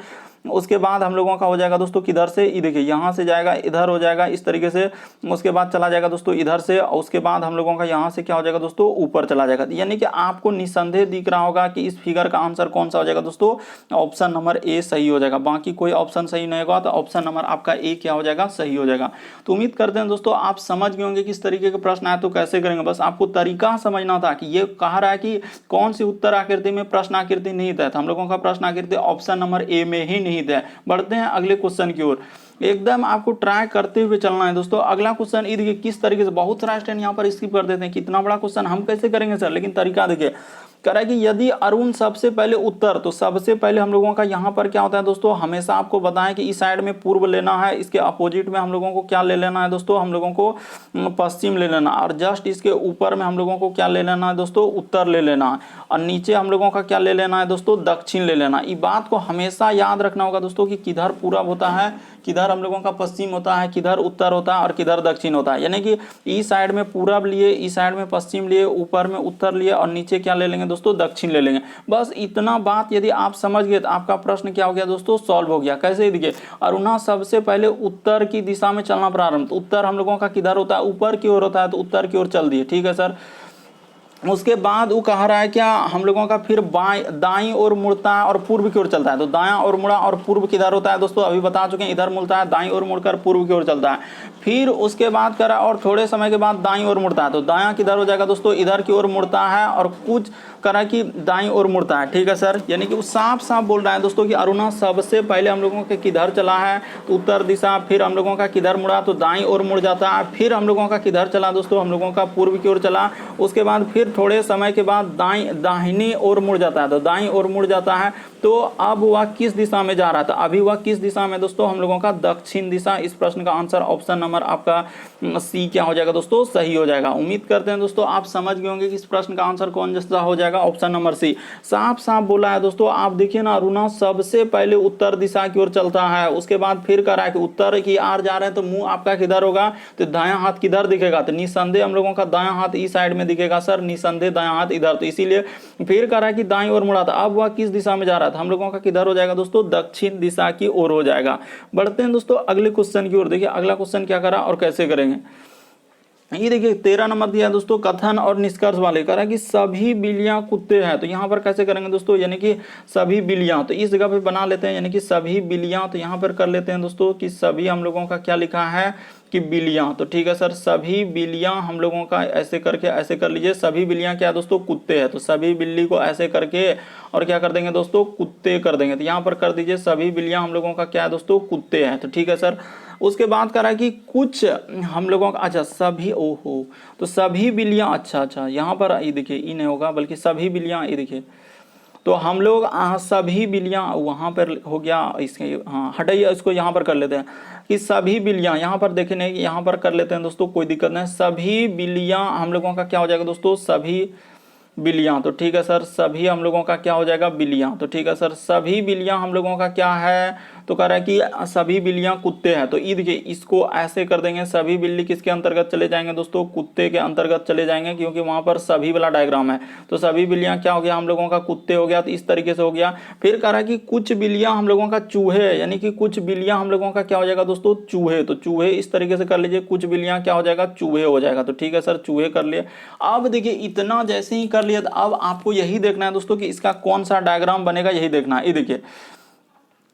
उसके बाद हम लोगों का हो जाएगा दोस्तों किधर से, ये देखिए यहाँ से जाएगा इधर हो जाएगा इस तरीके से, उसके बाद चला जाएगा दोस्तों इधर से, और उसके बाद हम लोगों का यहाँ से क्या हो जाएगा दोस्तों ऊपर चला जाएगा। यानी कि आपको निसंदेह दिख रहा होगा कि इस फिगर का आंसर कौन सा हो जाएगा दोस्तों, ऑप्शन नंबर ए सही हो जाएगा। बाकी कोई ऑप्शन सही नहीं होगा तो ऑप्शन नंबर आपका ए क्या हो जाएगा, सही हो जाएगा। तो उम्मीद करते हैं दोस्तों आप समझ गए होंगे किस तरीके के प्रश्न आए तो कैसे करेंगे। बस आपको तरीका समझना था कि ये कह रहा है कि कौन सी उत्तर आकृति में प्रश्न आकृति निहित है, तो हम लोगों का प्रश्न आकृति ऑप्शन नंबर ए में ही निहित है। बढ़ते हैं अगले क्वेश्चन की ओर, एकदम आपको ट्राई करते हुए चलना है दोस्तों। अगला क्वेश्चन ये देखिए किस तरीके से, बहुत सारा स्टूडेंट यहाँ पर स्किप कर देते हैं, कितना बड़ा क्वेश्चन हम कैसे करेंगे सर, लेकिन तरीका देखिए कह रहा है कि यदि अरुण सबसे पहले उत्तर, तो सबसे पहले हम लोगों का यहाँ पर क्या होता है दोस्तों, हमेशा आपको बताएं कि इस साइड में पूर्व लेना है, इसके अपोजिट में हम लोगों को क्या ले लेना है दोस्तों, हम लोगों को पश्चिम ले लेना, और जस्ट इसके ऊपर में हम लोगों को क्या ले लेना है दोस्तों, उत्तर ले लेना है, और नीचे हम लोगों का क्या ले लेना है दोस्तों, दक्षिण ले लेना। इस बात को हमेशा याद रखना होगा दोस्तों कि किधर पूरब होता है, किधर हम लोगों का पश्चिम होता है, किधर उत्तर होता है और किधर दक्षिण होता है। यानी कि इस साइड में पूरब लिए, इस साइड में पश्चिम लिए, ऊपर में उत्तर लिए और नीचे क्या ले लेंगे दोस्तों, दक्षिण ले लेंगे। बस इतना बात यदि आप समझ गए तो आपका प्रश्न क्या हो गया दोस्तों, सॉल्व हो गया। कैसे देखिए, अरुणा सबसे पहले उत्तर की दिशा में चलना प्रारंभ, तो उत्तर हम लोगों का किधर होता है, ऊपर की ओर होता है, तो उत्तर की ओर चल दिए। ठीक है सर। उसके बाद वो कह रहा है क्या, हम लोगों का फिर दाईं ओर मुड़ता है और पूर्व की ओर चलता है, तो दायां ओर मुड़ा और पूर्व किधर होता है दोस्तों, अभी बता चुके हैं, इधर मुड़ता है, दाईं ओर मुड़कर पूर्व की ओर चलता है। फिर उसके बाद करा और थोड़े समय के बाद दाईं ओर मुड़ता है, तो दायां किधर हो जाएगा दोस्तों, इधर की ओर मुड़ता है, और कुछ करा कि दाईं ओर मुड़ता है। ठीक है सर। यानी कि वो साफ साफ बोल रहा है दोस्तों कि अरुणा सबसे पहले हम लोगों के किधर चला है, तो उत्तर दिशा, फिर हम लोगों का किधर मुड़ा, तो दाईं ओर मुड़ जाता है, फिर हम लोगों का किधर चला दोस्तों, हम लोगों का पूर्व की ओर चला, उसके बाद फिर थोड़े समय के बाद दाहिनी ओर मुड़ जाता है, तो दाईं ओर मुड़ जाता है। तो अब वह किस दिशा में जा रहा था, अभी वह किस दिशा में दोस्तों, हम लोगों का दक्षिण दिशा। इस प्रश्न का आंसर ऑप्शन नंबर आपका सी क्या हो जाएगा दोस्तों, सही हो जाएगा। उम्मीद करते हैं दोस्तों आप समझ गए होंगे कि इस प्रश्न का आंसर कौन सा हो जाएगा, ऑप्शन नंबर सी। साफ साफ बोला है दोस्तों। आप देखिए ना, अरुणा सबसे पहले उत्तर दिशा की ओर चलता है, उसके बाद फिर कह रहा है कि उत्तर की ओर जा रहे हैं, तो मुंह आपका किधर होगा, तो दायां हाथ किधर दिखेगा, तो निसंदेह हम लोगों का दायां हाथ इस साइड में दिखेगा सर, निसंदेह दायां हाथ इधर, तो इसीलिए फिर कह रहा है कि दाईं ओर मुड़ा था। अब वह किस दिशा में जा रहा था, हम लोगों का किधर हो जाएगा दोस्तों, दक्षिण दिशा की ओर हो जाएगा। बढ़ते हैं दोस्तों अगले क्वेश्चन की ओर। देखिए अगला क्वेश्चन क्या करा और कैसे करेंगे। ये देखिए 13 नंबर दिया दोस्तों, कथन और निष्कर्ष वाले। कह रहा है कि सभी बिल्लियां कुत्ते हैं, तो यहाँ पर कैसे करेंगे दोस्तों, यानी कि सभी बिल्लियां, तो इस जगह पे बना लेते हैं, यानी कि सभी बिल्लियां, तो यहाँ पर कर लेते हैं दोस्तों कि सभी हम लोगों का क्या लिखा है कि बिल्लियां, तो ठीक है सर, सभी बिल्लियां हम लोगों का ऐसे करके ऐसे कर लीजिए, सभी बिल्लियां क्या दोस्तों, कुत्ते हैं, तो सभी बिल्ली को ऐसे करके और क्या कर देंगे दोस्तों, कुत्ते कर देंगे, तो यहाँ पर कर दीजिए सभी बिल्लियां हम लोगों का क्या है दोस्तों, कुत्ते हैं, तो ठीक है सर। उसके बाद कह रहा है कि कुछ हम लोगों का, अच्छा सभी, ओहो, तो सभी बिल्लियां, अच्छा यहाँ पर ये देखिए ई नहीं होगा बल्कि सभी बिल्लियां, ये देखिए, तो हम लोग सभी बिल्लियां वहाँ पर हो गया, इसके हाँ हटाइए, इसको यहाँ पर कर लेते हैं कि सभी बिल्लियां, यहाँ पर देखें नहीं, यहाँ पर कर लेते हैं दोस्तों, कोई दिक्कत नहीं। सभी बिल्लियां हम लोगों का क्या हो जाएगा दोस्तों, सभी बिल्लियां, तो ठीक है सर, सभी हम लोगों का क्या हो जाएगा, बिल्लियां, तो ठीक है सर, सभी बिल्लियां हम लोगों का क्या है, तो कह रहा है कि सभी बिल्लियां कुत्ते हैं, तो देखिए इसको ऐसे कर देंगे, सभी बिल्ली किसके अंतर्गत चले जाएंगे दोस्तों, कुत्ते के अंतर्गत चले जाएंगे, क्योंकि वहां पर सभी वाला डायग्राम है, तो सभी बिल्लियां क्या हो गया, हम लोगों का कुत्ते हो गया, तो इस तरीके से हो गया। फिर कह रहा है कि कुछ बिल्लियां हम लोगों का चूहे, यानी कि कुछ बिल्लियां हम लोगों का क्या हो जाएगा दोस्तों, चूहे, तो चूहे इस तरीके से कर लीजिए, कुछ बिल्लियां क्या हो जाएगा, चूहे हो जाएगा, तो ठीक है सर, चूहे कर लिए। अब देखिए इतना जैसे ही कर लिया, अब आपको यही देखना है दोस्तों कि इसका कौन सा डायग्राम बनेगा, यही देखना है। ये देखिए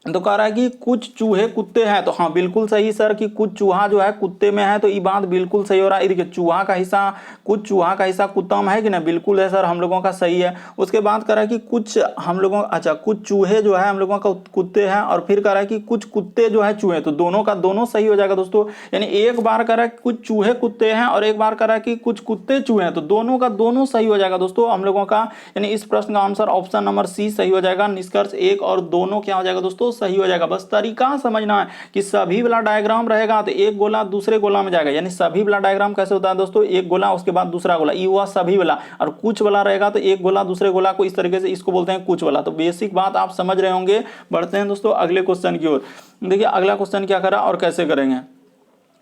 तो कह रहा है कि कुछ चूहे कुत्ते हैं, तो हाँ बिल्कुल सही सर कि कुछ चूहा जो है कुत्ते में है, तो ये बात बिल्कुल सही हो रहा है। देखिए चूहा का हिस्सा, कुछ चूहा का हिस्सा कुत्ता में है कि ना, बिल्कुल है सर, हम लोगों का सही है। उसके बाद कह रहा है कि कुछ हम लोगों, अच्छा कुछ चूहे जो है हम लोगों का कुत्ते हैं, और फिर कह रहा है कि कुछ कुत्ते जो है चूहे, तो दोनों का दोनों सही हो जाएगा दोस्तों। यानी एक बार कह रहा है कुछ चूहे कुत्ते हैं और एक बार कह रहा है कि कुछ कुत्ते चूहे हैं, तो दोनों का दोनों सही हो जाएगा दोस्तों हम लोगों का। यानी इस प्रश्न का आंसर ऑप्शन नंबर सी सही हो जाएगा, निष्कर्ष 1 और दोनों क्या हो जाएगा दोस्तों, सही हो जाएगा। बस तरीका समझना है कि सभी वाला डायग्राम रहेगा तो एक गोला दूसरे गोला में जाएगा, यानी सभी वाला डायग्राम कैसे होता है दोस्तों, एक गोला उसके बाद दूसरा गोला, ये हुआ सभी वाला, और कुछ वाला रहेगा तो एक गोला दूसरे गोला को, इस तरीके से इसको बोलते हैं कुछ वाला। तो बेसिक बात आप समझ रहे होंगे। बढ़ते हैं दोस्तों अगले क्वेश्चन की ओर। देखिए अगला क्वेश्चन क्या करा और कैसे करेंगे।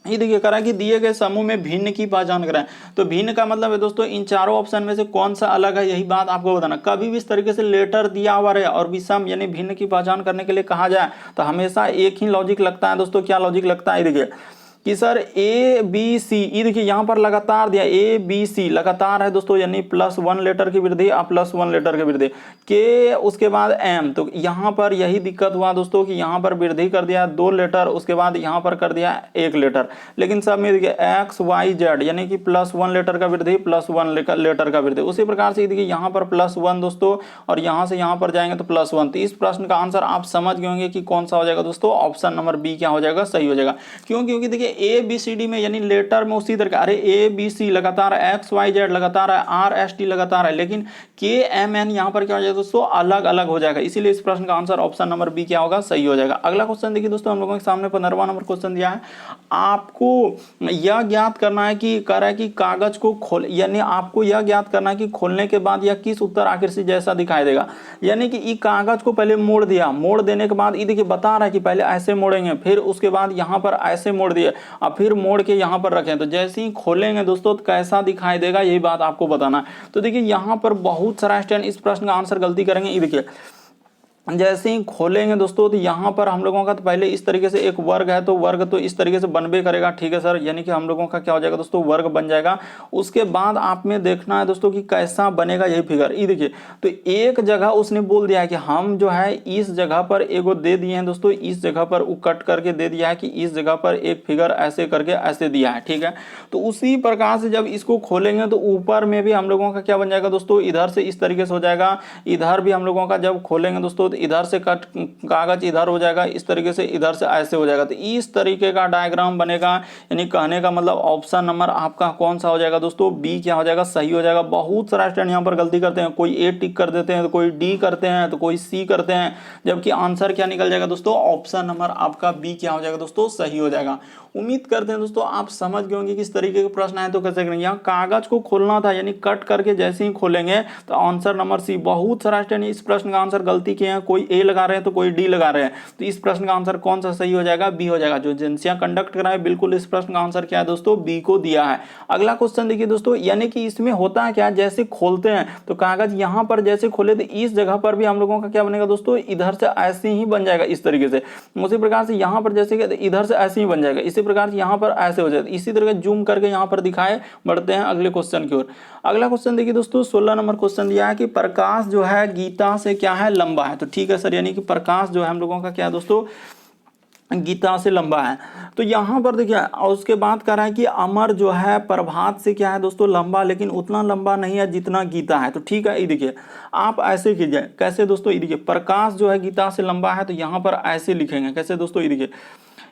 ये देखिए कह रहा है कि दिए गए समूह में भिन्न की पहचान करें। तो भिन्न का मतलब है दोस्तों इन चारों ऑप्शन में से कौन सा अलग है, यही बात आपको बताना। कभी भी इस तरीके से लेटर दिया हुआ रहे और विषम यानी भिन्न की पहचान करने के लिए कहा जाए तो हमेशा एक ही लॉजिक लगता है दोस्तों। क्या लॉजिक लगता है, देखिए कि सर ए बी सी, ये देखिए यहाँ पर लगातार दिया ए बी सी लगातार है दोस्तों, यानी +1 लेटर की वृद्धि और +1 लेटर की वृद्धि के, उसके बाद एम। तो यहाँ पर यही दिक्कत हुआ दोस्तों कि यहाँ पर वृद्धि कर दिया 2 लेटर, उसके बाद यहाँ पर कर दिया 1 लेटर। लेकिन सब में देखिए एक्स वाई जेड यानी कि +1 लेटर का वृद्धि +1 लेटर का वृद्धि। उसी प्रकार से देखिए यहाँ पर +1 दोस्तों और यहाँ से यहाँ पर जाएंगे तो +1। तो इस प्रश्न का आंसर आप समझ गए होंगे कि कौन सा हो जाएगा दोस्तों, ऑप्शन नंबर बी क्या हो जाएगा, सही हो जाएगा। क्यों, क्योंकि देखिए ए बी सी डी में यानी लेटर में उसी तरह का, अरे ए बी सी लगातार, एक्स वाई जेड लगातार है, आर एस टी लगातार है, लेकिन के एम एन यहाँ पर क्या हो जाएगा दोस्तों, अलग अलग हो जाएगा। इसीलिए इस प्रश्न का आंसर ऑप्शन नंबर बी क्या होगा, सही हो जाएगा। अगला क्वेश्चन देखिए दोस्तों, हम लोगों के सामने 15वां नंबर क्वेश्चन दिया है। आपको यह ज्ञात करना है कि कह रहा है कि कागज को खोल, यानी आपको यह ज्ञात करना है कि खोलने के बाद यह किस उत्तर आकृति जैसा दिखाई देगा। यानी कि ये कागज को पहले मोड़ दिया, मोड़ देने के बाद ये देखिए बता रहा है कि पहले ऐसे मोड़ेंगे, फिर उसके बाद यहाँ पर ऐसे मोड़ दिए और फिर मोड़ के यहाँ पर रखें। तो जैसे ही खोलेंगे दोस्तों तो कैसा दिखाई देगा, यही बात आपको बताना है। तो देखिए यहाँ पर बहुत सारा स्टूडेंट इस प्रश्न का आंसर गलती करेंगे। ये देखिए जैसे ही खोलेंगे दोस्तों तो यहाँ पर हम लोगों का तो पहले इस तरीके से एक वर्ग है, तो वर्ग तो इस तरीके से बनबे करेगा, ठीक है सर, यानी कि हम लोगों का क्या हो जाएगा दोस्तों, वर्ग बन जाएगा। उसके बाद आप में देखना है दोस्तों कि कैसा बनेगा यही फिगर। ये देखिए तो एक जगह उसने बोल दिया है कि हम जो है इस जगह पर एगो दे दिए हैं दोस्तों, इस जगह पर वो कट करके दे दिया है कि इस जगह पर एक फिगर ऐसे करके ऐसे दिया है, ठीक है। तो उसी प्रकार से जब इसको खोलेंगे तो ऊपर में भी हम लोगों का क्या बन जाएगा दोस्तों, इधर से इस तरीके से हो जाएगा, इधर भी हम लोगों का जब खोलेंगे दोस्तों इधर से कट कागज इधर हो जाएगा, इस तरीके से इधर से ऐसे हो जाएगा। तो इस तरीके का डायग्राम बनेगा। यानी कहने का मतलब ऑप्शन नंबर आपका कौन सा हो जाएगा दोस्तों, बी क्या हो जाएगा, सही हो जाएगा। बहुत सारा स्टूडेंट यहाँ पर गलती करते हैं, कोई ए टिक कर देते हैं, तो कोई डी करते हैं, तो कोई सी करते हैं, जबकि आंसर क्या निकल जाएगा दोस्तों, ऑप्शन नंबर आपका बी क्या हो जाएगा दोस्तों, सही हो जाएगा। उम्मीद करते हैं दोस्तों आप समझ गए होंगे किस तरीके के प्रश्न आए तो कैसे करेंगे। यहाँ कागज को खोलना था, यानी कट करके जैसे ही खोलेंगे तो आंसर नंबर सी। बहुत सारा स्टूडेंट इस प्रश्न का आंसर गलती किए हैं, कोई ए लगा रहे हैं तो कोई डी लगा रहे हैं। तो इस प्रश्न का आंसर कौन सा सही हो जाएगा, बी हो जाएगा। जो एजेंसियां कंडक्ट कराए बिल्कुल इस प्रश्न का आंसर क्या है दोस्तों, बी को दिया है। अगला क्वेश्चन देखिए दोस्तों, यानी कि इसमें होता है क्या, जैसे खोलते हैं तो कागज यहाँ पर जैसे खोले तो इस जगह पर भी हम लोगों का क्या बनेगा दोस्तों, इधर से ऐसे ही बन जाएगा इस तरीके से। उसी प्रकार से यहाँ पर जैसे इधर से ऐसे ही बन जाएगा, इसी प्रकार से यहाँ पर ऐसे हो जाए। इसी तरह जूम करके यहाँ पर दिखाए। बढ़ते हैं अगले क्वेश्चन की ओर। अगला क्वेश्चन देखिए दोस्तों, 16 नंबर क्वेश्चन दिया है कि प्रकाश जो है गीता से क्या है, लंबा है। तो ठीक है सर, यानी कि प्रकाश जो है हम लोगों का क्या है दोस्तों, गीता से लंबा है। तो यहाँ पर देखिए और उसके बाद कह रहा है कि अमर जो है प्रभात से क्या है दोस्तों, लंबा, लेकिन उतना लंबा नहीं है जितना गीता है। तो ठीक है, ये देखिए आप ऐसे कीजिए, कैसे दोस्तों, ये देखिए प्रकाश जो है गीता से लंबा है, तो यहाँ पर ऐसे लिखेंगे, कैसे दोस्तों, ये देखिए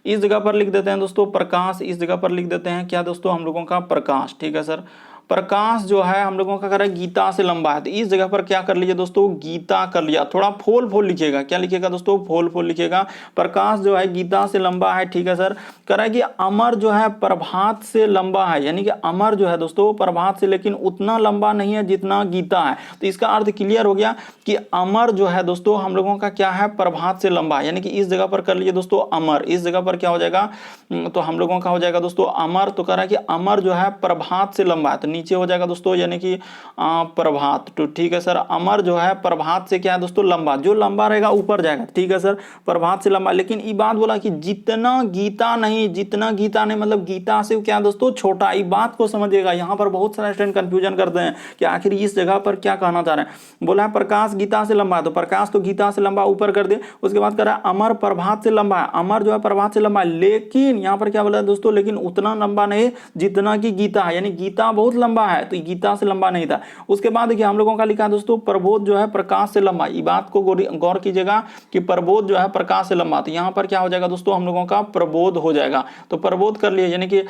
इस जगह पर लिख देते हैं दोस्तों प्रकाश, इस जगह पर लिख देते हैं क्या दोस्तों, हम लोगों का प्रकाश, ठीक है सर। प्रकाश जो है हम लोगों का कर रहा है गीता से लंबा है, तो इस जगह पर क्या कर लीजिए दोस्तों, गीता कर लिया। थोड़ा फोल फोल लिखिएगा, क्या लिखिएगा दोस्तों, फोल फोल लिखिएगा। प्रकाश जो है गीता से लंबा है, ठीक है सर। कह रहा है कि अमर जो है प्रभात से लंबा है, यानी कि अमर जो है दोस्तों प्रभात से लेकिन उतना लंबा नहीं है जितना गीता है। तो इसका अर्थ क्लियर हो गया कि अमर जो है दोस्तों हम लोगों का क्या है, प्रभात से लंबा है। यानी कि इस जगह पर कर लीजिए दोस्तों अमर, इस जगह पर क्या हो जाएगा, तो हम लोगों का हो जाएगा दोस्तों अमर। तो कह रहा है कि अमर जो है प्रभात से लंबा है, तो नीचे हो जाएगा दोस्तों यानी कि प्रभात। तो ठीक है सर, अमर जो है प्रभात से क्या है दोस्तों, लंबा, जो लंबा रहेगा ऊपर जाएगा, ठीक है सर, प्रभात से लंबा। लेकिन ये बात बोला कि जितना गीता नहीं, जितना गीता नहीं मतलब गीता से क्या है दोस्तों, छोटा। ये बात को समझिएगा, यहाँ पर बहुत सारे स्टूडेंट कंफ्यूजन करते हैं कि आखिर इस जगह पर क्या कहना चाह रहे हैं। बोला है प्रकाश गीता से लंबा है, तो प्रकाश तो गीता से लंबा ऊपर कर दे। उसके बाद कह रहा है अमर प्रभात से लंबा है, अमर जो है प्रभात से लंबा है, लेकिन यहाँ पर क्या बोला है दोस्तों, लेकिन उतना लंबा नहीं जितना कि गीता है। यानी गीता बहुत लंबा है तो गीता से लंबा नहीं था। उसके बाद देखिए हम लोगों का लिखा है दोस्तों प्रबोध जो है प्रकाश से लंबा। ये बात को गौर कीजिएगा कि प्रबोध जो है प्रकाश से लंबा, तो यहाँ पर क्या हो जाएगा दोस्तों, हम लोगों का प्रबोध हो जाएगा। तो प्रबोध कर लिए, यानी कि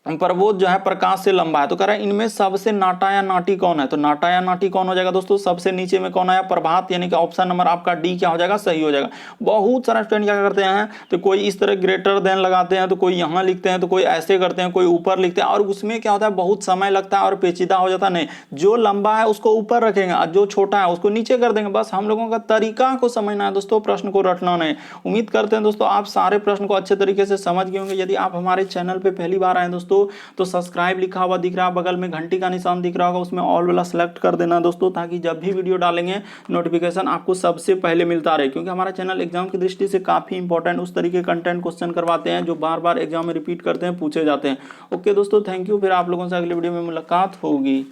प्रबोध जो है प्रकाश से लंबा है। तो कह रहा है इनमें सबसे नाटा या नाटी कौन है? तो नाटा या नाटी कौन हो जाएगा दोस्तों? सबसे नीचे में कौन आया? प्रभात, यानी कि ऑप्शन नंबर आपका डी क्या हो जाएगा? सही हो जाएगा। बहुत सारा स्टूडेंट क्या करते हैं, तो कोई इस तरह ग्रेटर देन लगाते हैं, तो कोई यहाँ लिखते हैं, तो कोई ऐसे करते हैं, कोई ऊपर लिखते हैं, और उसमें क्या होता है बहुत समय लगता है और पेचीदा हो जाता है। नहीं, जो लंबा है उसको ऊपर रखेंगे और जो छोटा है उसको नीचे कर देंगे। बस हम लोगों का तरीका को समझना है दोस्तों, प्रश्न को रटना नहीं। उम्मीद करते हैं दोस्तों आप सारे प्रश्न को अच्छे तरीके से समझ गए होंगे। यदि आप हमारे चैनल पे पहली बार आए दोस्तों, तो सब्सक्राइब लिखा हुआ दिख रहा है, बगल में घंटी का निशान दिख रहा होगा, उसमें ऑल वाला सेलेक्ट कर देना दोस्तों, ताकि जब भी वीडियो डालेंगे नोटिफिकेशन आपको सबसे पहले मिलता रहे। क्योंकि हमारा चैनल एग्जाम की दृष्टि से काफी इंपॉर्टेंट उस तरीके कंटेंट क्वेश्चन करवाते हैं जो बार बार एग्जाम में रिपीट करते हैं, पूछे जाते हैं। ओके दोस्तों, थैंक यू। फिर आप लोगों से अगले वीडियो में मुलाकात होगी।